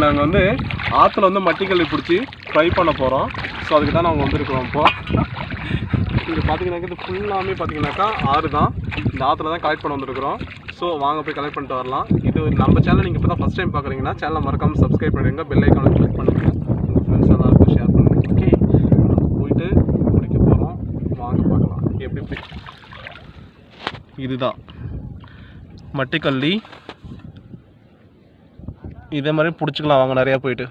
நாங்கள் வந்து ஆற்றுல வந்து மட்டிக்கல்லி பிடிச்சி ஃப்ரை பண்ண போகிறோம். ஸோ அதுக்கு தான் நாங்கள் வந்துருக்கிறோம். இப்போது இங்கே பார்த்தீங்கன்னாக்கா இது ஃபுல்லாமே பார்த்தீங்கன்னாக்கா ஆறு தான். இந்த ஆற்றுல தான் கலெக்ட் பண்ண வந்துருக்குறோம். ஸோ வாங்க போய் கலெக்ட் பண்ணிட்டு வரலாம். இது நம்ம சேனல் நீங்கள் இப்போ தான் ஃபஸ்ட் டைம் பார்க்குறீங்கன்னா சேனலை மறக்காமல் சப்ஸ்கிரைப் பண்ணிடுங்க, பெல் ஐக்கானை கிளிக் பண்ணுங்கள், உங்கள் ஃப்ரெண்ட்ஸ் எல்லாருக்கும் ஷேர் பண்ணுங்கள். ஓகே, போயிட்டு பிடிக்க போகிறோம். வாங்க பார்க்கலாம் எப்படி. இதுதான் மட்டிக்கல்லி. இதே மாதிரி பிடிச்சிக்கலாம் வாங்க நிறையா போயிட்டு.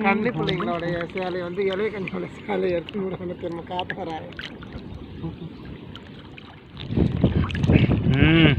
கண்ணி பிள்ளைங்களோடைய சேலை வந்து இளைய கண்ணியோட சேலை எடுத்து திரும்ப காத்து வராது. மீன்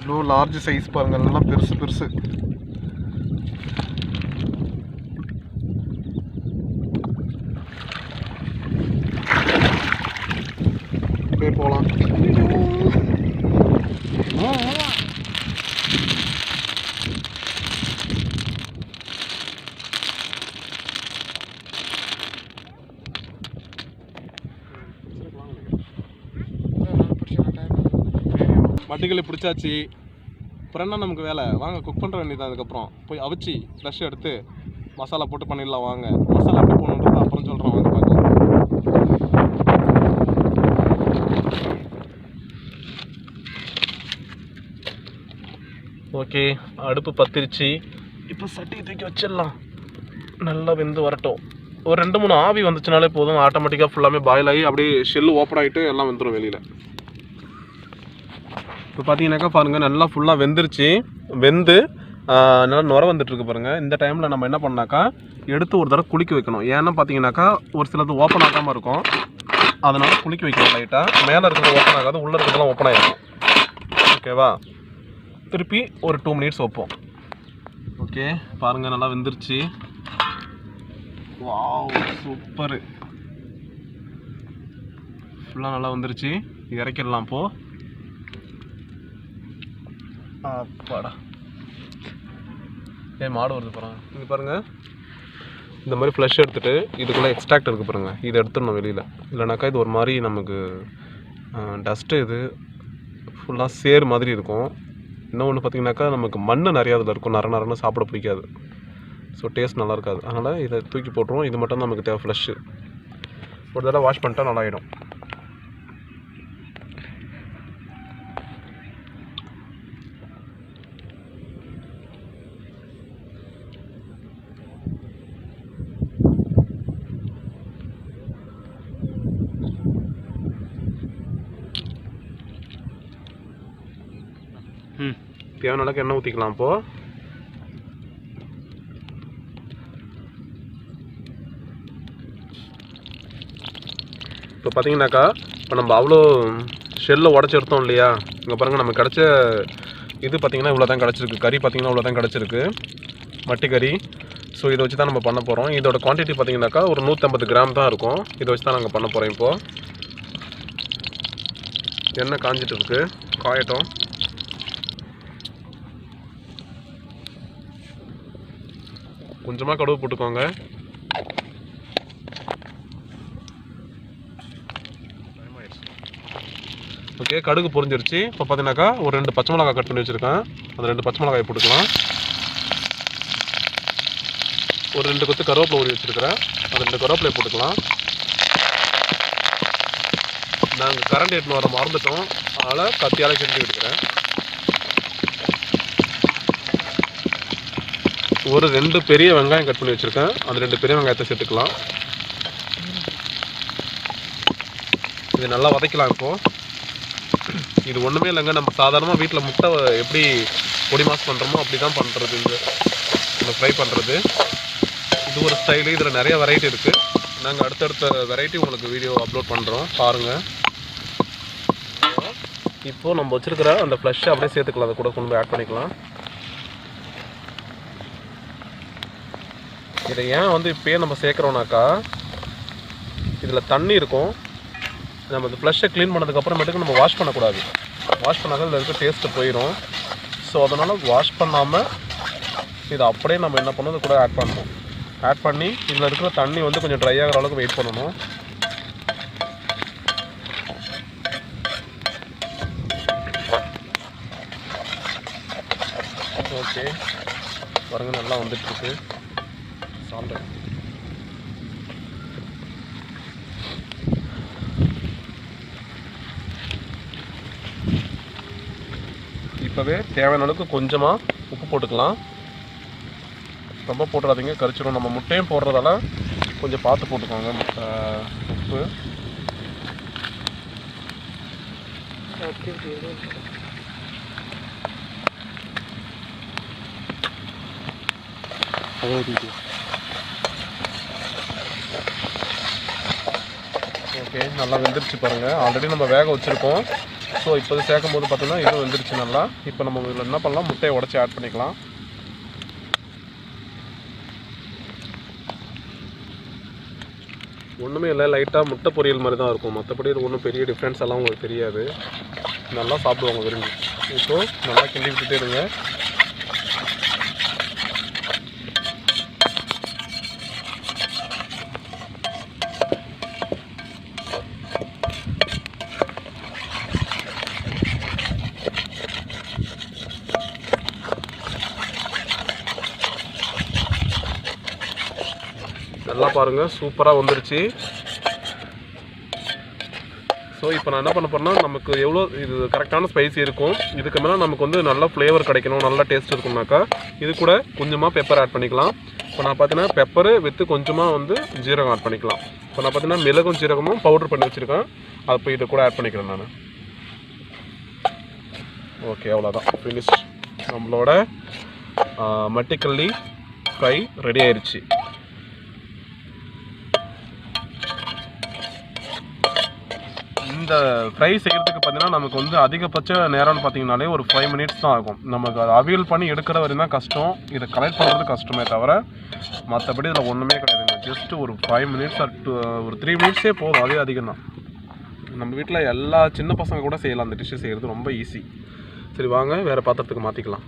இவ்வளோ லார்ஜ் சைஸ் பாருங்க, எல்லாம் பெருசு பெருசு. அப்படியே போகலாம். மட்டிக்கல்லி பிடிச்சாச்சு. அப்புறம் என்ன நமக்கு வேலை, வாங்க குக் பண்ணுற வேண்டியது. அதுக்கப்புறம் போய் அவிச்சு ஃப்ரெஷ் எடுத்து மசாலா போட்டு பண்ணிடலாம். வாங்க மசாலா எப்படி போகணுன்றது அப்புறம் சொல்கிறோம், வாங்க பார்க்கலாம். ஓகே, அடுப்பு பத்திருச்சு. இப்போ சட்டியை தூக்கி வச்சிடலாம். நல்லா வெந்து வரட்டும். ஒரு 2-3 ஆவி வந்துச்சுனாலே போதும், ஆட்டோமேட்டிக்காக ஃபுல்லாமே பாயில் ஆகி அப்படியே ஷெல்லு ஓப்பன் ஆகிட்டு எல்லாம் வந்துடும் வெளியில். இப்போ பார்த்தீங்கன்னாக்கா பாருங்கள், நல்லா ஃபுல்லாக வெந்துருச்சு. வெந்து நல்லா நுர வந்துட்டுருக்கு பாருங்கள். இந்த டைமில் நம்ம என்ன பண்ணாக்கா எடுத்து ஒரு தடவை குளிக்க வைக்கணும். ஏன்னா பார்த்தீங்கன்னாக்கா ஒரு சிலது ஓப்பன் ஆகாமல் இருக்கும், அதனால் குளிக்க வைக்கணும் லைட்டாக. மேலே இருக்கிறது ஓப்பன் ஆகாது, உள்ளே இருக்கிறதெல்லாம் ஓப்பன் ஆகிடும். ஓகேவா? திருப்பி ஒரு 2 மினிட்ஸ் வைப்போம். ஓகே பாருங்கள், நல்லா வெந்துருச்சு. Wow, super. ஃபுல்லாக நல்லா வந்துருச்சு. இறக்கிடலாம் இப்போது. அப்பாடா, மாடு வருது பாருங்க. இங்கே பாருங்கள், இந்த மாதிரி ஃப்ளஷ் எடுத்துகிட்டு இதுக்குள்ளே எக்ஸ்ட்ராக்ட் இருக்குது பாருங்கள், இதை எடுத்துடணும் வெளியில். இல்லைனாக்கா இது ஒரு மாதிரி நமக்கு டஸ்ட்டு, இது ஃபுல்லாக சேர் மாதிரி இருக்கும். இன்னொன்று பார்த்திங்கனாக்கா நமக்கு மண் நிறையா அதில் இருக்கும், நரன்னு சாப்பிட பிடிக்காது. ஸோ டேஸ்ட் நல்லா இருக்காது. அதனால் இதை தூக்கி போட்டுருவோம். இது மட்டும் நமக்கு தேவை ஃப்ளஷ்ஷு. ஒரு தடவை வாஷ் பண்ணிட்டா நல்லாயிடும். தேவையான அளவுக்கு எண்ணெய் ஊற்றிக்கலாம். இப்போது இப்போ பார்த்தீங்கன்னாக்கா இப்போ நம்ம அவ்வளோ ஷெல்லை உடச்சி எடுத்தோம் இல்லையா. இங்கே பாருங்கள், நமக்கு கிடச்ச இது பார்த்திங்கன்னா இவ்வளோ தான் கிடச்சிருக்கு. கறி பார்த்திங்கன்னா இவ்வளோ தான் கிடச்சிருக்கு, மட்டி கறி. ஸோ இதை வச்சு தான் நம்ம பண்ண போகிறோம். இதோட குவான்டிட்டி பார்த்திங்கனாக்கா ஒரு 150 கிராம் தான் இருக்கும். இதை வச்சு தான் நாங்கள் பண்ண போகிறோம். இப்போது எண்ணெய் காஞ்சிட்டு இருக்குது, காயட்டும். கொஞ்சமாக கடுகு போட்டுக்கோங்க. ஓகே, கடுகு பொரிஞ்சிருச்சு. இப்போ பார்த்தீங்கன்னாக்கா ஒரு 2 பச்சை மிளகாய் கட் பண்ணி வச்சுருக்கேன். அந்த 2 பச்சை மிளகாயை போட்டுக்கலாம். ஒரு 2 கொத்து கருவேப்பிலை ஊறி வச்சுருக்கிறேன், அந்த 2 கருவேப்பிலையை போட்டுக்கலாம். நாங்கள் கரண்ட் எடுத்துன்னு வர மறந்துட்டோம், அதனால் கத்தியால் கிண்டி எடுக்கிறேன். ஒரு 2 பெரிய வெங்காயம் கட் பண்ணி வச்சுருக்கேன், அந்த 2 பெரிய வெங்காயத்தை சேர்த்துக்கலாம். இது நல்லா வதக்கலாம். இப்போது இது ஒன்றுமே இல்லைங்க, நம்ம சாதாரணமாக வீட்டில் முட்டை எப்படி பொடி மாஸ் பண்ணுறோமோ அப்படி தான் பண்ணுறது. இந்த ஃப்ரை பண்ணுறது இது ஒரு ஸ்டைலு. இதில் நிறைய வெரைட்டி இருக்குது. நாங்கள் அடுத்தடுத்த வெரைட்டி உங்களுக்கு வீடியோ அப்லோட் பண்ணுறோம், பாருங்கள். இப்போது நம்ம வச்சுருக்கிற அந்த ஃப்ளஷ்ஷை அப்படியே சேர்த்துக்கலாம், அதை கூட கொண்டு போய் ஆட் பண்ணிக்கலாம். இதை ஏன் வந்து இப்போயே நம்ம சேர்க்குறோன்னாக்கா, இதில் தண்ணி இருக்கும். நம்ம இந்த ஃப்ளஷ்ஷை க்ளீன் பண்ணதுக்கப்புறமேட்டுக்கு நம்ம வாஷ் பண்ணக்கூடாது. வாஷ் பண்ணாத இதில் இருக்க டேஸ்ட்டு போயிடும். ஸோ அதனால் வாஷ் பண்ணாமல் இதை அப்படியே நம்ம என்ன பண்ணணும், இது கூட ஆட் பண்ணணும். ஆட் பண்ணி இதில் இருக்கிற தண்ணி வந்து கொஞ்சம் ட்ரை ஆகிற அளவுக்கு வெயிட் பண்ணணும். ஓகே பாருங்க, நல்லா வந்துட்டுருக்கு சால்ட். இப்போவே தேவையான அளவுக்கு கொஞ்சமாக உப்பு போட்டுக்கலாம். ரொம்ப போட்டுறாதீங்க, கரிச்சிடும். நம்ம முட்டையும் போடுறதால கொஞ்சம் பார்த்து போட்டுக்கோங்க உப்பு. ஓகே, நல்லா வெந்துருச்சு பாருங்கள். ஆல்ரெடி நம்ம வேக வச்சுருக்கோம். ஸோ இப்போ சேர்க்கும் போது பார்த்தீங்கன்னா இது வெந்துருச்சு நல்லா. இப்போ நம்ம இதில் என்ன பண்ணலாம், முட்டையை உடச்சி ஆட் பண்ணிக்கலாம். ஒன்றுமே இல்லை, லைட்டாக முட்டை பொரியல் மாதிரி தான் இருக்கும். மற்றபடி இது ஒன்றும் பெரிய டிஃப்ரென்ஸ் எல்லாம் உங்களுக்கு தெரியாது. நல்லா சாப்பிடுவாங்க விரும்பி. இப்போது நல்லா கிண்டி விட்டுட்டே இருங்க. நல்லா பாருங்கள், சூப்பராக வந்துருச்சு. ஸோ இப்போ நான் என்ன பண்ண போகிறேன்னா, நமக்கு எவ்வளோ இது கரெக்டான ஸ்பைசி இருக்கும், இதுக்கு மேலே நமக்கு வந்து நல்ல ஃப்ளேவர் கிடைக்கணும், நல்லா டேஸ்ட் இருக்கும்னாக்கா இது கூட கொஞ்சமாக பெப்பர் ஆட் பண்ணிக்கலாம். இப்போ நான் பார்த்தீங்கன்னா பெப்பரு வித்து கொஞ்சமாக வந்து ஜீரகம் ஆட் பண்ணிக்கலாம். இப்போ நான் பார்த்தீங்கன்னா மிளகும் ஜீரகமும் பவுடர் பண்ணி வச்சுருக்கேன், அதை போய் இதை கூட ஆட் பண்ணிக்கிறேன் நான். ஓகே, அவ்வளோதான், ஃபினிஷ். நம்மளோட மட்டிக்கல்லி ஃப்ரை ரெடி ஆயிடுச்சு. இந்த ஃப்ரை செய்கிறதுக்கு பார்த்தீங்கன்னா நமக்கு வந்து அதிகபட்ச நேரம்னு பார்த்தீங்கன்னாலே ஒரு 5 மினிட்ஸ் தான் ஆகும். நமக்கு அதை அவியல் பண்ணி எடுக்கிற வரையும் தான் கஷ்டம். இதை கலெக்ட் பண்ணுறது கஷ்டமே தவிர மற்றபடி இதில் ஒன்றுமே கிடையாதுங்க. ஜஸ்ட் ஒரு 5 மினிட்ஸ் ஒரு 3 மினிட்ஸே போதும், அதே அதிகம் தான். நம்ம வீட்டில் எல்லா சின்ன பசங்க கூட செய்யலாம். அந்த டிஷ்ஷு செய்கிறது ரொம்ப ஈஸி. சரி வாங்க, வேறு பாத்திரத்துக்கு மாற்றிக்கலாம்.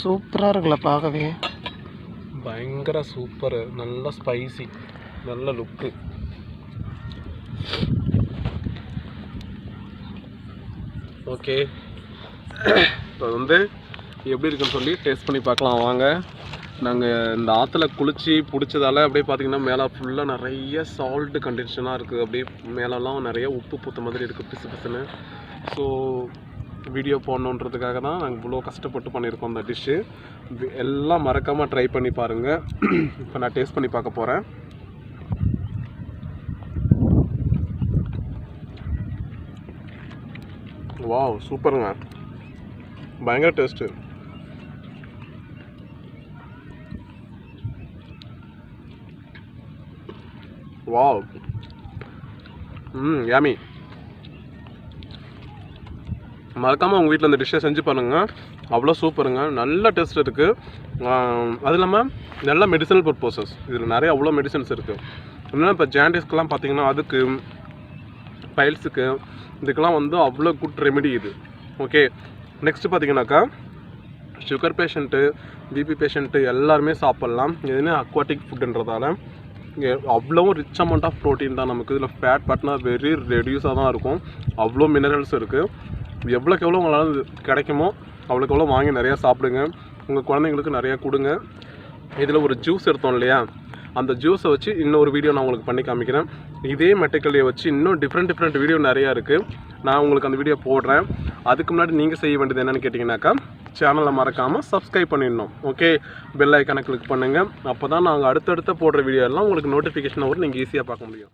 சூப்பராக இருக்குல்ல பார்க்கவே, பயங்கர சூப்பர். நல்ல ஸ்பைசி, நல்ல லுக்கு. ஓகே, இப்போ வந்து எப்படி இருக்குன்னு சொல்லி டேஸ்ட் பண்ணி பார்க்கலாம் வாங்க. நாங்கள் இந்த ஆற்றுல குளித்து பிடிச்சதால அப்படியே பார்த்திங்கன்னா மேலே ஃபுல்லாக நிறைய சால்ட்டு கண்டிஷனாக இருக்குது. அப்படியே மேலெல்லாம் நிறைய உப்பு பூத்த மாதிரி இருக்குது, பிசு பிசுன்னு. ஸோ வீடியோ போடணுன்றதுக்காக தான் நாங்கள் இவ்வளோ கஷ்டப்பட்டு பண்ணியிருக்கோம் அந்த டிஷ்ஷு. எல்லாம் மறக்காமல் ட்ரை பண்ணி பாருங்கள். இப்போ நான் டேஸ்ட் பண்ணி பார்க்க போகிறேன். வாவ், சூப்பருங்க, பயங்கர டேஸ்ட்டு. வாவ், யாமி. மறக்காமல் உங்கள் வீட்டில் இந்த டிஷ்ஷை செஞ்சு பாருங்கள், அவ்வளோ சூப்பருங்க. நல்ல டேஸ்ட் இருக்குது. அது இல்லாமல் நல்ல மெடிசனல் பர்பஸஸ், இதில் நிறைய அவ்வளோ மெடிசன்ஸ் இருக்குது. இன்னும் இப்போ ஜாண்டிஸ்க்கெலாம் பார்த்திங்கன்னா அதுக்கு, பைல்ஸுக்கு, இதுக்கெல்லாம் வந்து அவ்வளோ குட் ரெமெடி இது. ஓகே, நெக்ஸ்ட்டு பார்த்திங்கனாக்கா சுகர் பேஷண்ட்டு, பிபி பேஷண்ட்டு எல்லாருமே சாப்பிட்லாம். எதுனா அக்வாட்டிக் ஃபுட்டுன்றதால அவ்வளோவும் ரிச் அமௌண்ட் ஆஃப் ப்ரோட்டீன் தான் நமக்கு. இதில் ஃபேட் பார்ட்னா வெரி ரெடியூஸாக தான் இருக்கும். அவ்வளோ மினரல்ஸ் இருக்குது. எவ்வளோக்கு எவ்வளோ உங்களால் கிடைக்குமோ அவ்வளோக்கு எவ்வளோ வாங்கி நிறையா சாப்பிடுங்க. உங்கள் குழந்தைங்களுக்கு நிறையா கொடுங்க. இதில் ஒரு ஜூஸ் எடுத்தோம் இல்லையா, அந்த ஜூஸை வச்சு இன்னொரு வீடியோ நான் உங்களுக்கு பண்ணி காமிக்கிறேன். இதே மெட்டைக்கல்லியை வச்சு இன்னும் டிஃப்ரெண்ட் வீடியோ நிறையா இருக்குது. நான் உங்களுக்கு அந்த வீடியோ போடுறேன். அதுக்கு முன்னாடி நீங்கள் செய்ய வேண்டியது என்னென்னு கேட்டிங்கனாக்கா, சேனலை மறக்காமல் சப்ஸ்கிரைப் பண்ணிடணும். ஓகே, பெல் ஐக்கானை கிளிக் பண்ணுங்கள். அப்போ தான் நாங்கள் அடுத்தடுத்த போடுற வீடியோ எல்லாம் உங்களுக்கு நோட்டிஃபிகேஷன் வரும், நீங்கள் ஈஸியாக பார்க்க முடியும்.